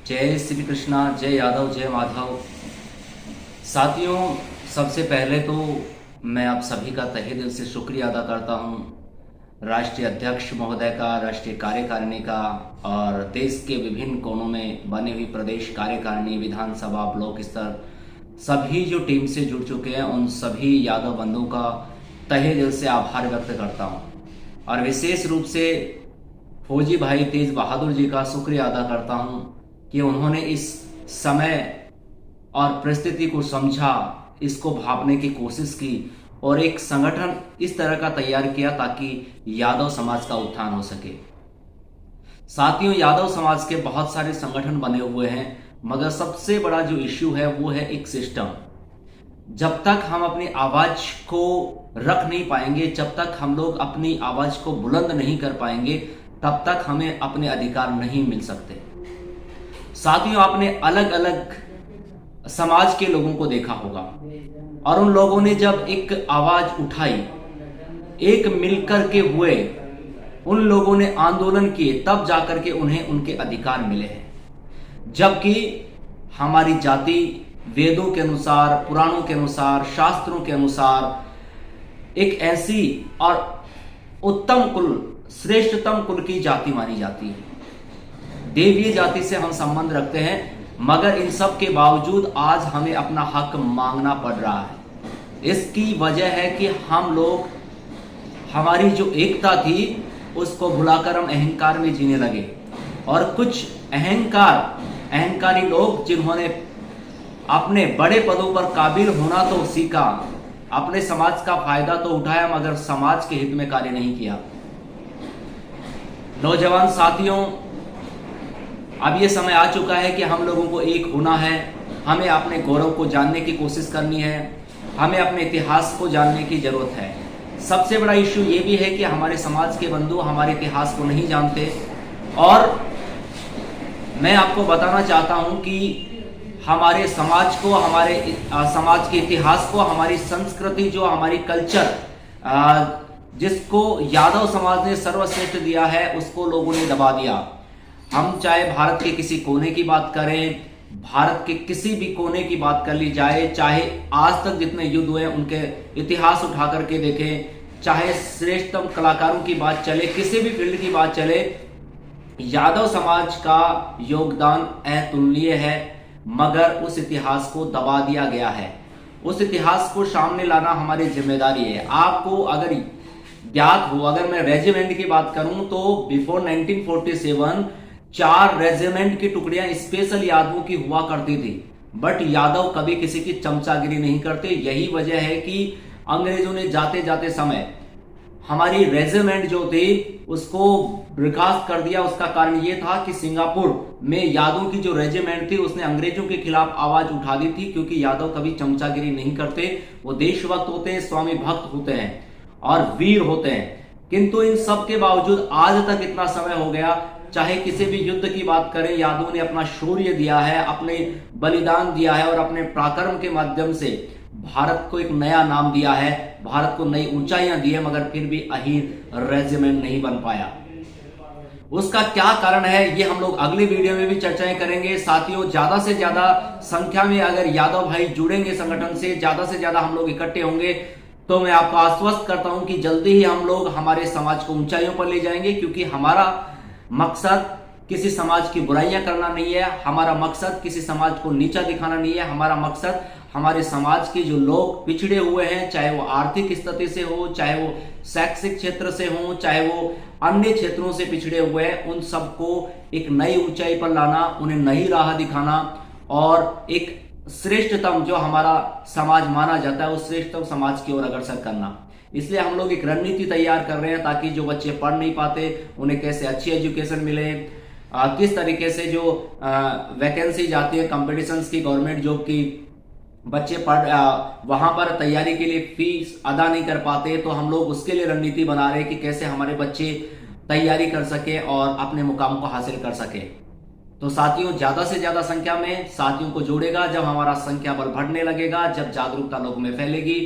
जय श्री कृष्णा, जय यादव, जय माधव। साथियों, सबसे पहले तो मैं आप सभी का तहे दिल से शुक्रिया अदा करता हूं, राष्ट्रीय अध्यक्ष महोदय का, राष्ट्रीय कार्यकारिणी का और देश के विभिन्न कोनों में बनी हुई प्रदेश कार्यकारिणी, विधानसभा, ब्लॉक स्तर सभी जो टीम से जुड़ चुके हैं उन सभी यादव बंधुओं का तहे दिल से आभार व्यक्त करता हूं और विशेष रूप से फौजी भाई तेज बहादुर जी का शुक्रिया अदा करता हूं कि उन्होंने इस समय और परिस्थिति को समझा, इसको भापने की कोशिश की और एक संगठन इस तरह का तैयार किया ताकि यादव समाज का उत्थान हो सके। साथियों, यादव समाज के बहुत सारे संगठन बने हुए हैं, मगर सबसे बड़ा जो इश्यू है वो है एक सिस्टम। जब तक हम अपनी आवाज को रख नहीं पाएंगे, जब तक हम लोग अपनी आवाज को बुलंद नहीं कर पाएंगे, तब तक हमें अपने अधिकार नहीं मिल सकते। साथियों, आपने अलग अलग समाज के लोगों को देखा होगा और उन लोगों ने जब एक आवाज उठाई, एक मिलकर के हुए, उन लोगों ने आंदोलन किए, तब जाकर के उन्हें उनके अधिकार मिले हैं। जबकि हमारी जाति वेदों के अनुसार, पुराणों के अनुसार, शास्त्रों के अनुसार एक ऐसी और उत्तम कुल, श्रेष्ठतम कुल की जाति मानी जाती है। देवीय जाति से हम संबंध रखते हैं, मगर इन सब के बावजूद आज हमें अपना हक मांगना पड़ रहा है। इसकी वजह है कि हम लोग, हमारी जो एकता थी उसको भुलाकर हम अहंकार में जीने लगे और कुछ अहंकारी लोग जिन्होंने अपने बड़े पदों पर काबिल होना तो सीखा, अपने समाज का फायदा तो उठाया, मगर समाज के हित में कार्य नहीं किया। नौजवान साथियों, अब ये समय आ चुका है कि हम लोगों को एक होना है। हमें अपने गौरव को जानने की कोशिश करनी है, हमें अपने इतिहास को जानने की जरूरत है। सबसे बड़ा इश्यू ये भी है कि हमारे समाज के बंधु हमारे इतिहास को नहीं जानते और मैं आपको बताना चाहता हूं कि हमारे समाज को, हमारे समाज के इतिहास को, हमारी संस्कृति, जो हमारी कल्चर, जिसको यादव समाज ने सर्वश्रेष्ठ दिया है, उसको लोगों ने दबा दिया। हम चाहे भारत के किसी कोने की बात करें, भारत के किसी भी कोने की बात कर ली जाए, चाहे आज तक जितने युद्ध हुए उनके इतिहास उठा करके देखें, चाहे श्रेष्ठतम कलाकारों की बात चले, किसी भी फील्ड की बात चले, यादव समाज का योगदान अतुलनीय है, मगर उस इतिहास को दबा दिया गया है। उस इतिहास को सामने लाना हमारी जिम्मेदारी है। आपको अगर ज्ञात हो, अगर मैं रेजिमेंट की बात करूं तो बिफोर 1947 4 रेजिमेंट की टुकड़ियां स्पेशल यादवों की हुआ करती थी, बट यादव कभी किसी की चमचागिरी नहीं करते। यही वजह है कि अंग्रेजों ने जाते जाते समय हमारी रेजिमेंट जो थी उसको बर्खास्त कर दिया। उसका कारण ये था कि सिंगापुर में यादवों की जो रेजिमेंट थी उसने अंग्रेजों के खिलाफ आवाज उठा दी थी, क्योंकि यादव कभी चमचागिरी नहीं करते, वो देशभक्त होते हैं, स्वामी भक्त होते हैं और वीर होते हैं। किंतु इन सब के बावजूद आज तक इतना समय हो गया, चाहे किसी भी युद्ध की बात करें, यादवों ने अपना शौर्य दिया है, अपने बलिदान दिया है और अपने पराक्रम के माध्यम से भारत को एक नया नाम दिया है, भारत को नई ऊंचाइयां दी है, मगर फिर भी अहीर रेजिमेंट नहीं बन पाया। उसका क्या कारण है, ये हम लोग अगली वीडियो में भी चर्चाएं करेंगे। साथियों, ज्यादा से ज्यादा संख्या में अगर यादव भाई जुड़ेंगे संगठन से, ज्यादा हम लोग इकट्ठे होंगे, तो मैं आपको आश्वस्त करता हूं कि जल्दी ही हम लोग हमारे समाज को ऊंचाइयों पर ले जाएंगे, क्योंकि हमारा मकसद किसी समाज की बुराइयां करना नहीं है, हमारा मकसद किसी समाज को नीचा दिखाना नहीं है। हमारा मकसद हमारे समाज के जो लोग पिछड़े हुए हैं, चाहे वो आर्थिक स्थिति से हो, चाहे वो शैक्षिक क्षेत्र से हो, चाहे वो अन्य क्षेत्रों से पिछड़े हुए हैं, उन सबको एक नई ऊंचाई पर लाना, उन्हें नई राह दिखाना और एक श्रेष्ठतम जो हमारा समाज माना जाता है उस श्रेष्ठतम समाज की ओर अग्रसर करना। इसलिए हम लोग एक रणनीति तैयार कर रहे हैं ताकि जो बच्चे पढ़ नहीं पाते उन्हें कैसे अच्छी एजुकेशन मिले, किस तरीके से जो वैकेंसी जाती है कंपटीशंस की, गवर्नमेंट जॉब की, बच्चे वहां पर तैयारी के लिए फीस अदा नहीं कर पाते, तो हम लोग उसके लिए रणनीति बना रहे हैं कि कैसे हमारे बच्चे तैयारी कर सके और अपने मुकाम को हासिल कर सके। तो साथियों, ज्यादा से ज्यादा संख्या में साथियों को जोड़ेगा जब हमारा संख्या बल बढ़ने लगेगा, जब जागरूकता लोगों में फैलेगी।